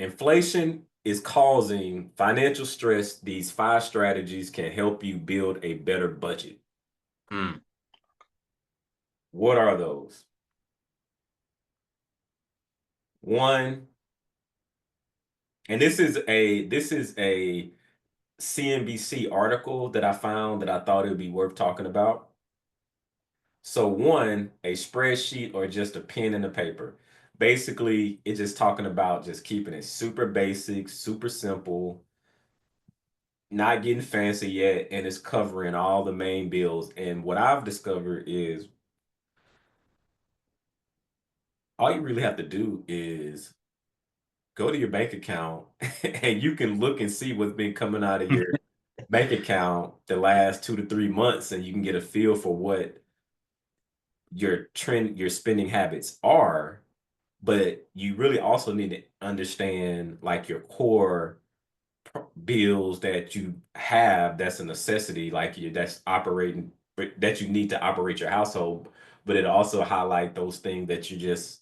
Inflation is causing financial stress. These five strategies can help you build a better budget. Mm. What are those? One, and this is a CNBC article that I found that I thought it would be worth talking about. So one, a spreadsheet or just a pen and a paper. Basically, it's just talking about just keeping it super basic, super simple, not getting fancy yet, and it's covering all the main bills. And what I've discovered is all you really have to do is go to your bank account and you can look and see what's been coming out of your bank account the last 2 to 3 months, and you can get a feel for what your spending habits are. But you really also need to understand like your core bills that you have that's a necessity, like you that's operating that you need to operate your household. But it also highlight those things that you just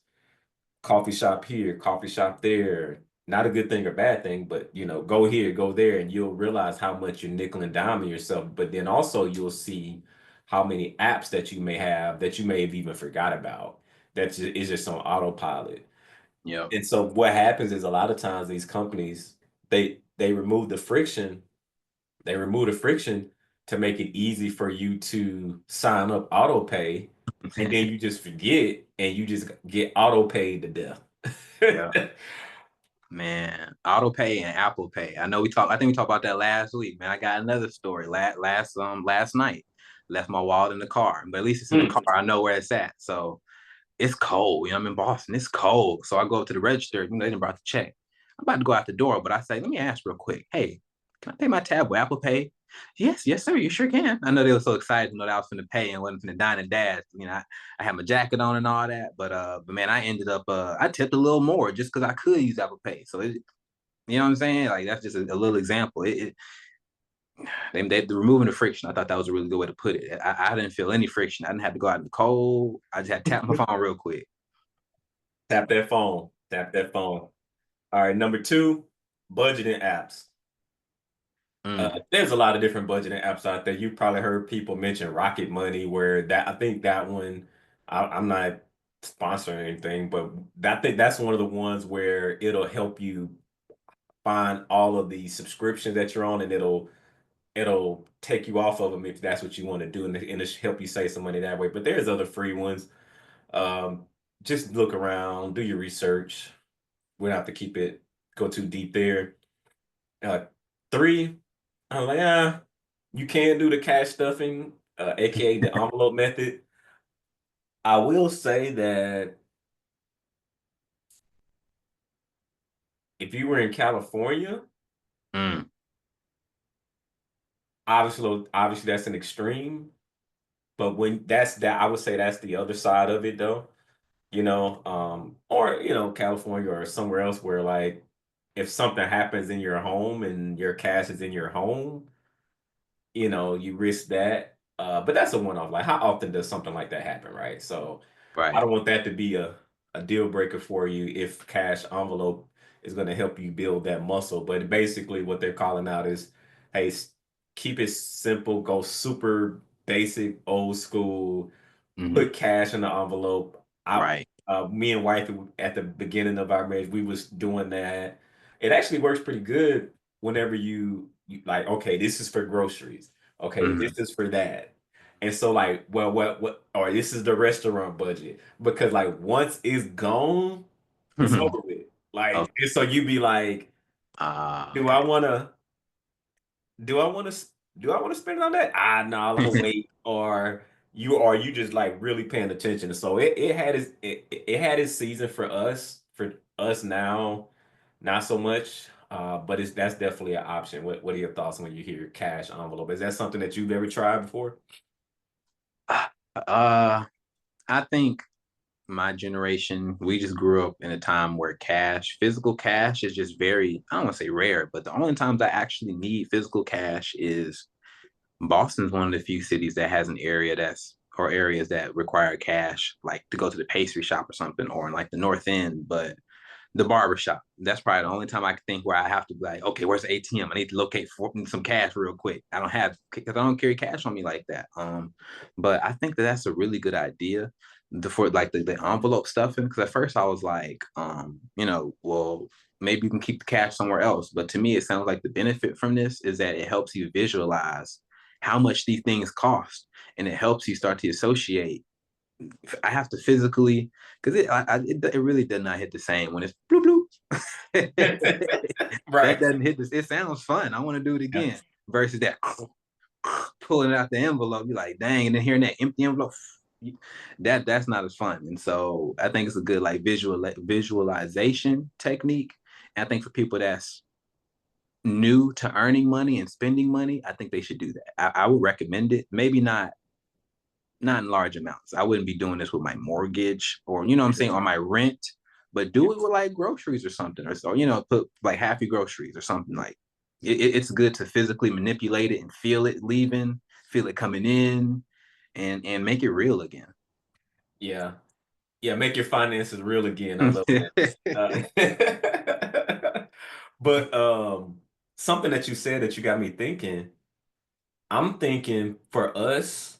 coffee shop here, coffee shop there. Not a good thing or bad thing, but go here, go there, and you'll realize how much you're nickel and diming yourself. But then also you'll see how many apps that you may have that you may have even forgot about. Is just on autopilot. Yep. And so what happens is a lot of times these companies they remove the friction. They remove the friction to make it easy for you to sign up auto pay, and then you just forget and you just get auto paid to death. Yeah. Man, auto pay and Apple Pay. I think we talked about that last week, man. I got another story. Last night. Left my wallet in the car. But at least it's in the car. Mm. I know where it's at. So it's cold. I'm in Boston. It's cold. So I go up to the register, they didn't brought the check. I'm about to go out the door, but I say, let me ask real quick. Hey, can I pay my tab with Apple Pay? Yes, yes, sir. You sure can. I know they were so excited to know that I was finna pay and wasn't finna dine and dash. I had my jacket on and all that. But man, I ended up I tipped a little more just because I could use Apple Pay. So you know what I'm saying? Like that's just a little example. They removing the friction. I thought that was a really good way to put it. I didn't feel any friction. I didn't have to go out in the cold. I just had to tap my phone real quick. Tap that phone. Tap that phone. All right, number two, budgeting apps. Mm. There's a lot of different budgeting apps out there. You probably heard people mention Rocket Money, where that I think that one, I'm not sponsoring anything, but I think that's one of the ones where it'll help you find all of the subscriptions that you're on, and it'll take you off of them if that's what you want to do, and it'll help you save some money that way. But there's other free ones. Um, just look around, do your research. We don't have to go too deep there. Uh, Three, I'm like, you can do the cash stuffing, aka the envelope method. I will say that if you were in California, Mm. obviously that's an extreme. But when that's that, I would say that's the other side of it, though. Or California or somewhere else where like if something happens in your home and your cash is in your home, you risk that. But that's a one-off. Like, how often does something like that happen, right? So I Right. don't want that to be a deal breaker for you if cash envelope is going to help you build that muscle. But basically, what they're calling out is, hey, keep it simple, go super basic, old school, Hmm. put cash in the envelope. Right. Me and wife at the beginning of our marriage, we was doing that. It actually works pretty good whenever you like, okay, this is for groceries. Okay, Hmm. this is for that. And so like, well, or this is the restaurant budget. Because like once it's gone, it's over with. Oh, Like, and so you be like, do I okay. wanna do I want to do I want to spend it on that? No, I'm gonna wait. Or you just like really paying attention. So it had its season for us now, not so much. But that's definitely an option. What are your thoughts when you hear cash envelope? Is that something that you've ever tried before? Uh, I think my generation, we just grew up in a time where physical cash is just very, I don't want to say rare, but the only times I actually need physical cash is Boston's one of the few cities that has an area or areas that require cash, like to go to the pastry shop or something, or in like the North End. But The barbershop. That's probably the only time I can think where I have to be like, okay, where's the ATM? I need to locate some cash real quick. I don't have because I don't carry cash on me like that. But I think that that's a really good idea for like the envelope stuffing. Because at first I was like, well, maybe you can keep the cash somewhere else. But to me, it sounds like the benefit from this is that it helps you visualize how much these things cost, and it helps you start to associate. I have to physically because it really does not hit the same when it's bloop bloop. That Right. doesn't hit this. It sounds fun. I want to do it Yeah. again. Versus that pulling out the envelope, you're like, dang, and then hearing that empty envelope, that's not as fun. And so I think it's a good like visualization technique. And I think for people that's new to earning money and spending money, I think they should do that. I would recommend it. Maybe not in large amounts. I wouldn't be doing this with my mortgage or, you know what I'm saying, or my rent, but do it with like groceries or something, or so, put like half your groceries or something like it's good to physically manipulate it and feel it leaving, feel it coming in and make it real again. Yeah. Yeah. Make your finances real again. I love that. But something that you said that you got me thinking, I'm thinking for us,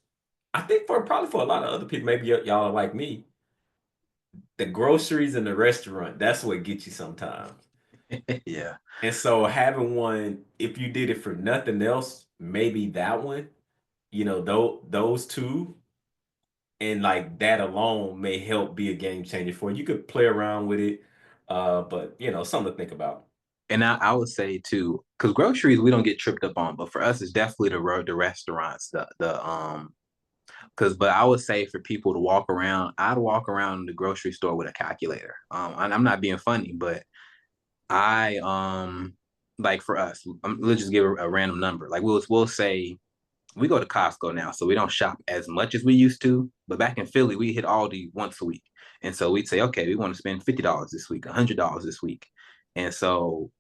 I think for probably for a lot of other people, maybe y'all are like me, the groceries and the restaurant, that's what gets you sometimes. Yeah. And so having one, if you did it for nothing else, maybe that one, those two, and like that alone may help be a game changer for you. You could play around with it, but something to think about. And I would say too, because groceries we don't get tripped up on, but for us it's definitely the restaurants, the because but I would say for people to walk around, I'd walk around the grocery store with a calculator. And I'm not being funny, but I like for us, let's just give a random number. Like we'll say we go to Costco now, so we don't shop as much as we used to. But back in Philly, we hit Aldi once a week, and so we'd say, okay, we want to spend $50 this week, $100 this week, and so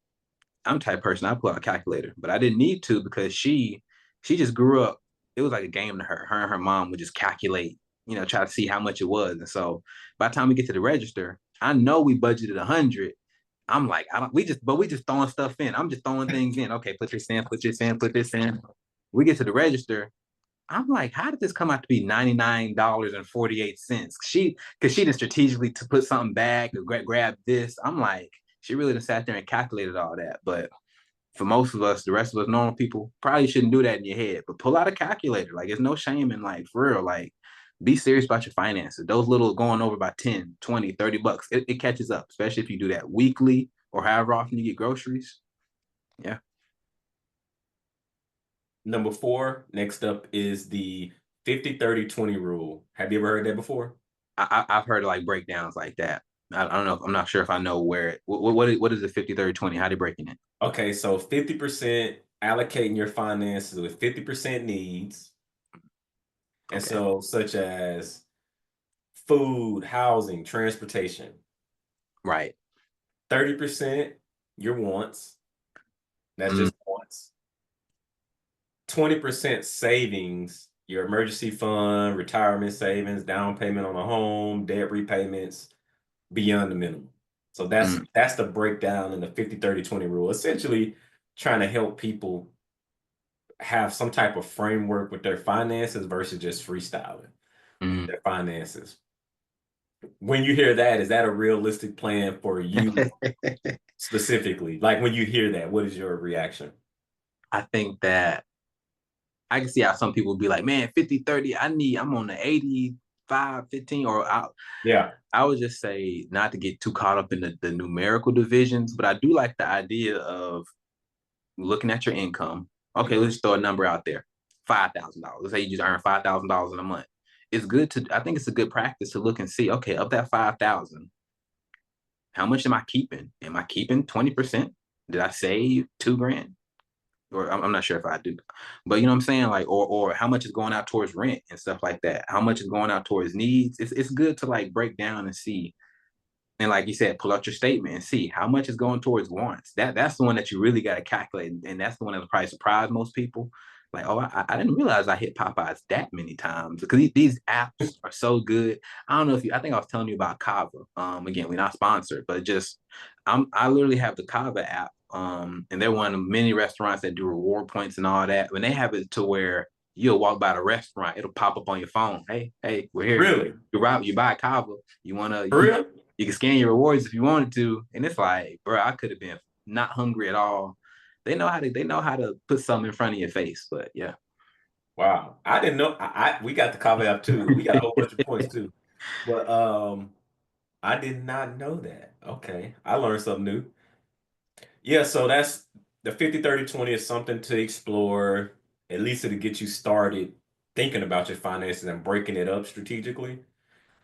I'm the type of person I pull out a calculator, but I didn't need to because she just grew up. It was like a game to her. Her and her mom would just calculate, try to see how much it was. And so by the time we get to the register, I know we budgeted 100. I'm like, I don't. We just throwing stuff in. I'm just throwing things in. Okay, put this in, put this in, put this in. We get to the register. I'm like, how did this come out to be $99.48? Because she did strategically to put something back or grab this. I'm like, she really just sat there and calculated all that. But for most of us, the rest of us normal people, probably shouldn't do that in your head. But pull out a calculator. Like, there's no shame in like for real. Like, be serious about your finances. Those little going over by 10, 20, $30, it catches up, especially if you do that weekly or however often you get groceries. Yeah. Number four, next up is the 50-30-20 rule. Have you ever heard that before? I've heard of like breakdowns like that. I don't know. I'm not sure if I know where what is the 50-30-20? How they breaking it? Okay, so 50% allocating your finances with 50% needs. And Okay. so, such as food, housing, transportation. Right. 30% your wants. That's Mm, just wants. 20% savings, your emergency fund, retirement savings, down payment on a home, debt repayments beyond the minimum. So that's mm, that's the breakdown in the 50-30-20 rule. Essentially trying to help people have some type of framework with their finances versus just freestyling mm. their finances. When you hear that, is that a realistic plan for you specifically? Like when you hear that, what is your reaction? I think that I can see how some people would be like, man, 50-30, I'm on the 85-15, or Yeah. I would just say not to get too caught up in the numerical divisions, but I do like the idea of looking at your income. Okay, let's throw a number out there. $5,000. Let's say you just earn $5,000 in a month. It's good to, I think it's a good practice to look and see, okay, of that 5,000, how much am I keeping? Am I keeping 20%? Did I save 2 grand? Or I'm not sure if I do, but you know what I'm saying? Like, or how much is going out towards rent and stuff like that? How much is going out towards needs? It's good to like break down and see. And like you said, pull out your statement and see how much is going towards wants. That's the one that you really got to calculate. And that's the one that will probably surprise most people. Like, oh, I didn't realize I hit Popeyes that many times because these apps are so good. I don't know if you, I think I was telling you about Kava. Again, we're not sponsored, but just I literally have the Kava app. And they're one of many restaurants that do reward points and all that. When they have it to where you'll walk by the restaurant, it'll pop up on your phone. Hey, we're here. Really? You buy Kava. You wanna For real? you can scan your rewards if you wanted to. And it's like, bro, I could have been not hungry at all. They know how to put something in front of your face. But yeah. Wow. I didn't know. We got the Kava app too. We got a whole bunch of points too. But I did not know that. Okay. I learned something new. Yeah, so that's the 50/30/20 is something to explore, at least to get you started thinking about your finances and breaking it up strategically.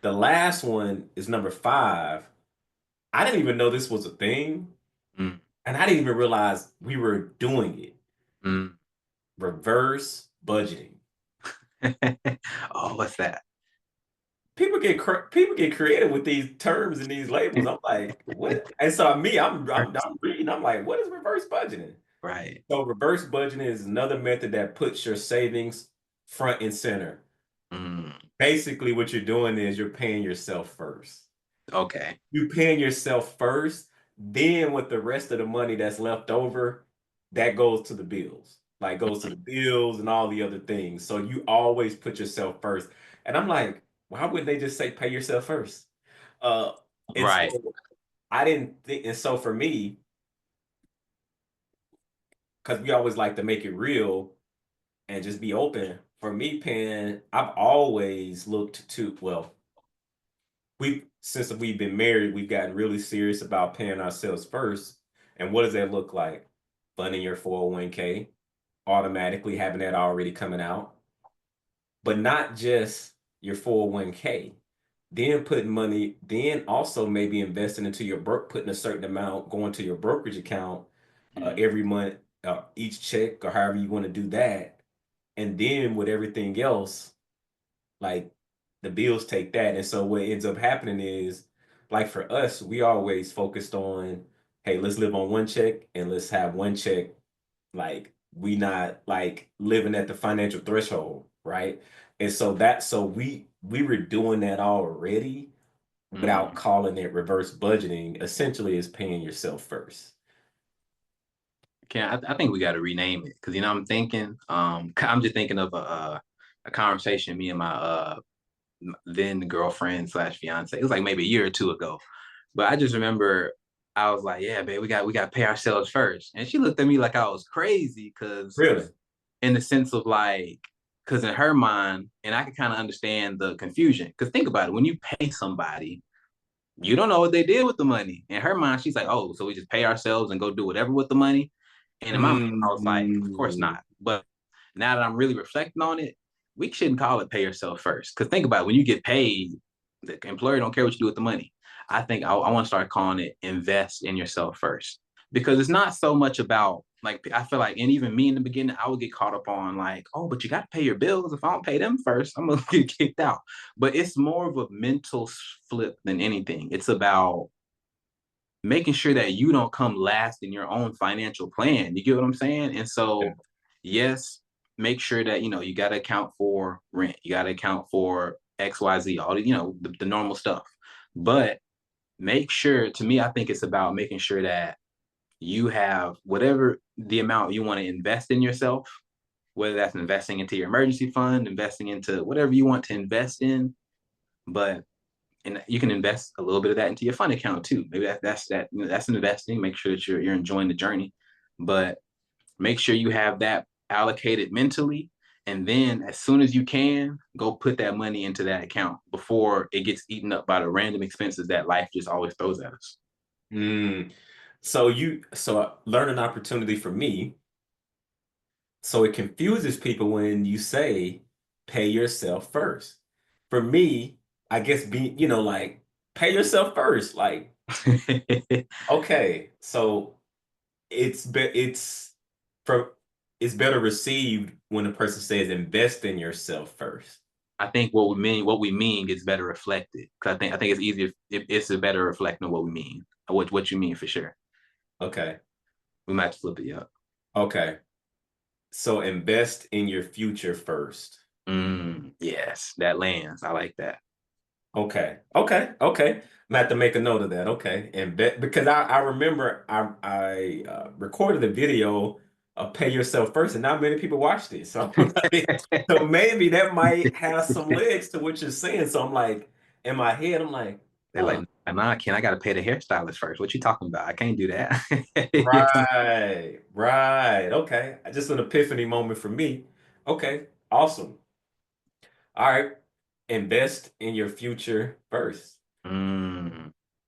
The last one is number 5. I didn't even know this was a thing, Mm, and I didn't even realize we were doing it. mm. Reverse budgeting. Oh, what's that? People get creative with these terms and these labels. I'm like, what? And so I'm reading. I'm like, what is reverse budgeting? Right. So reverse budgeting is another method that puts your savings front and center. Mm, Basically, what you're doing is you're paying yourself first. okay. You paying yourself first, then with the rest of the money that's left over, that goes to the bills. Like goes to the bills and all the other things. So you always put yourself first. And I'm like, why wouldn't they just say pay yourself first? Uh, and Right. so I didn't think, and so for me, because we always like to make it real and just be open. For me, paying, I've always looked to, well, we since we've been married, we've gotten really serious about paying ourselves first. And what does that look like? Funding your 401k, automatically having that already coming out, but not just your 401k. Then putting money, then also maybe investing into your putting a certain amount going to your brokerage account Mm, every month, each check or however you want to do that. And then with everything else, like the bills take that. And so what ends up happening is, like for us, we always focused on, hey, let's live on one check and let's have one check. Like we not like living at the financial threshold, right? And so we were doing that already without mm. calling it reverse budgeting. Essentially, is paying yourself first. I think we got to rename it because I'm thinking. I'm just thinking of a conversation me and my then girlfriend slash fiance. It was like maybe a year or two ago, but I just remember I was like, "Yeah, babe, we got to pay ourselves first." And she looked at me like I was crazy because, Really? in the sense of like, because in her mind, and I can kind of understand the confusion. Because think about it, when you pay somebody, you don't know what they did with the money. In her mind, she's like, "Oh, so we just pay ourselves and go do whatever with the money." And in my mind, I was like, "Of course Mm. not." But now that I'm really reflecting on it, we shouldn't call it pay yourself first. Because think about it, when you get paid, the employer don't care what you do with the money. I think I want to start calling it invest in yourself first. Because it's not so much about like I feel like, and even me in the beginning, I would get caught up on like, oh, but you got to pay your bills. If I don't pay them first, I'm gonna get kicked out. But it's more of a mental flip than anything. It's about making sure that you don't come last in your own financial plan. You get what I'm saying? And Yeah. so, yes, make sure that you got to account for rent, you got to account for XYZ, all the the normal stuff. But make sure, to me, I think it's about making sure that you have whatever the amount you want to invest in yourself, whether that's investing into your emergency fund, investing into whatever you want to invest in. But and you can invest a little bit of that into your fund account too. Maybe that's investing. Make sure that you're enjoying the journey, but make sure you have that allocated mentally. And then as soon as you can, go put that money into that account before it gets eaten up by the random expenses that life just always throws at us. Mm. So learning opportunity for me. So it confuses people when you say pay yourself first. For me, I guess like pay yourself first. Like, okay, so it's for it's better received when a person says invest in yourself first. I think what we mean gets better reflected. Because I think it's easier if it's a better reflection of what we mean, what you mean for sure. Okay. We might flip it up. Okay. So invest in your future first. Yes, that lands. I like that. Okay. Okay. Okay. I'm gonna have to make a note of that. Okay. And bet because I remember I recorded a video of pay yourself first, and not many people watched it. So so maybe that might have some legs to what you're saying. So I'm like, in my head, I'm like, They're like, huh, nah, Ken, I gotta pay the hairstylist first. What you talking about? I can't do that. right, right. Okay. Just an epiphany moment for me. Okay, awesome. All right. Invest in your future first. Mm.